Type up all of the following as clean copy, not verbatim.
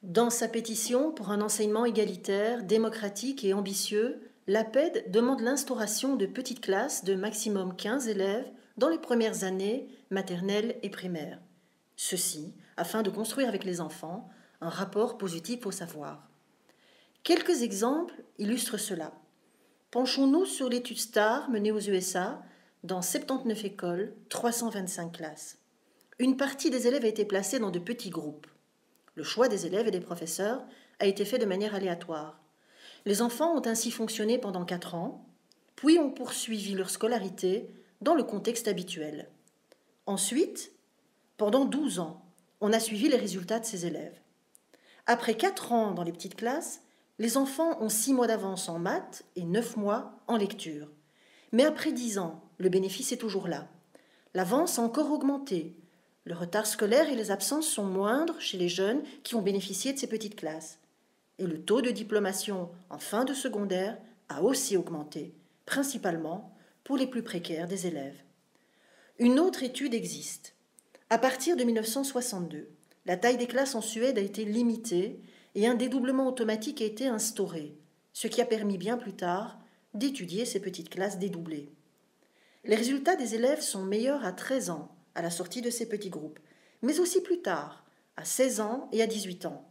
Dans sa pétition pour un enseignement égalitaire, démocratique et ambitieux, l'APED demande l'instauration de petites classes de maximum 15 élèves dans les premières années maternelles et primaires. Ceci afin de construire avec les enfants un rapport positif au savoir. Quelques exemples illustrent cela. Penchons-nous sur l'étude STAR menée aux USA dans 79 écoles, 325 classes. Une partie des élèves a été placée dans de petits groupes. Le choix des élèves et des professeurs a été fait de manière aléatoire. Les enfants ont ainsi fonctionné pendant 4 ans, puis ont poursuivi leur scolarité dans le contexte habituel. Ensuite, pendant 12 ans, on a suivi les résultats de ces élèves. Après 4 ans dans les petites classes, les enfants ont 6 mois d'avance en maths et 9 mois en lecture. Mais après 10 ans, le bénéfice est toujours là. L'avance a encore augmenté. Le retard scolaire et les absences sont moindres chez les jeunes qui ont bénéficié de ces petites classes. Et le taux de diplomation en fin de secondaire a aussi augmenté, principalement pour les plus précaires des élèves. Une autre étude existe. À partir de 1962, la taille des classes en Suède a été limitée et un dédoublement automatique a été instauré, ce qui a permis bien plus tard d'étudier ces petites classes dédoublées. Les résultats des élèves sont meilleurs à 13 ans, à la sortie de ces petits groupes, mais aussi plus tard, à 16 ans et à 18 ans.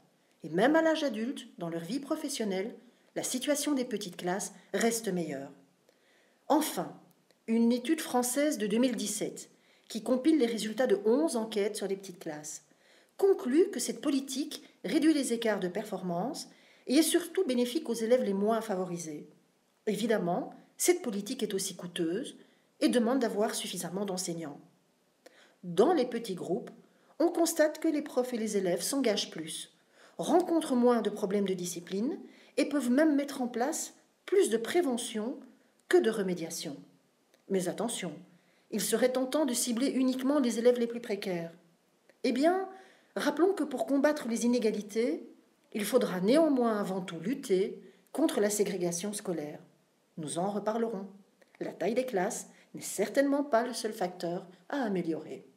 Et même à l'âge adulte, dans leur vie professionnelle, la situation des petites classes reste meilleure. Enfin, une étude française de 2017, qui compile les résultats de 11 enquêtes sur les petites classes, conclut que cette politique réduit les écarts de performance et est surtout bénéfique aux élèves les moins favorisés. Évidemment, cette politique est aussi coûteuse et demande d'avoir suffisamment d'enseignants. Dans les petits groupes, on constate que les profs et les élèves s'engagent plus, rencontrent moins de problèmes de discipline et peuvent même mettre en place plus de prévention que de remédiation. Mais attention, il serait tentant de cibler uniquement les élèves les plus précaires. Eh bien, rappelons que pour combattre les inégalités, il faudra néanmoins avant tout lutter contre la ségrégation scolaire. Nous en reparlerons. La taille des classes n'est certainement pas le seul facteur à améliorer.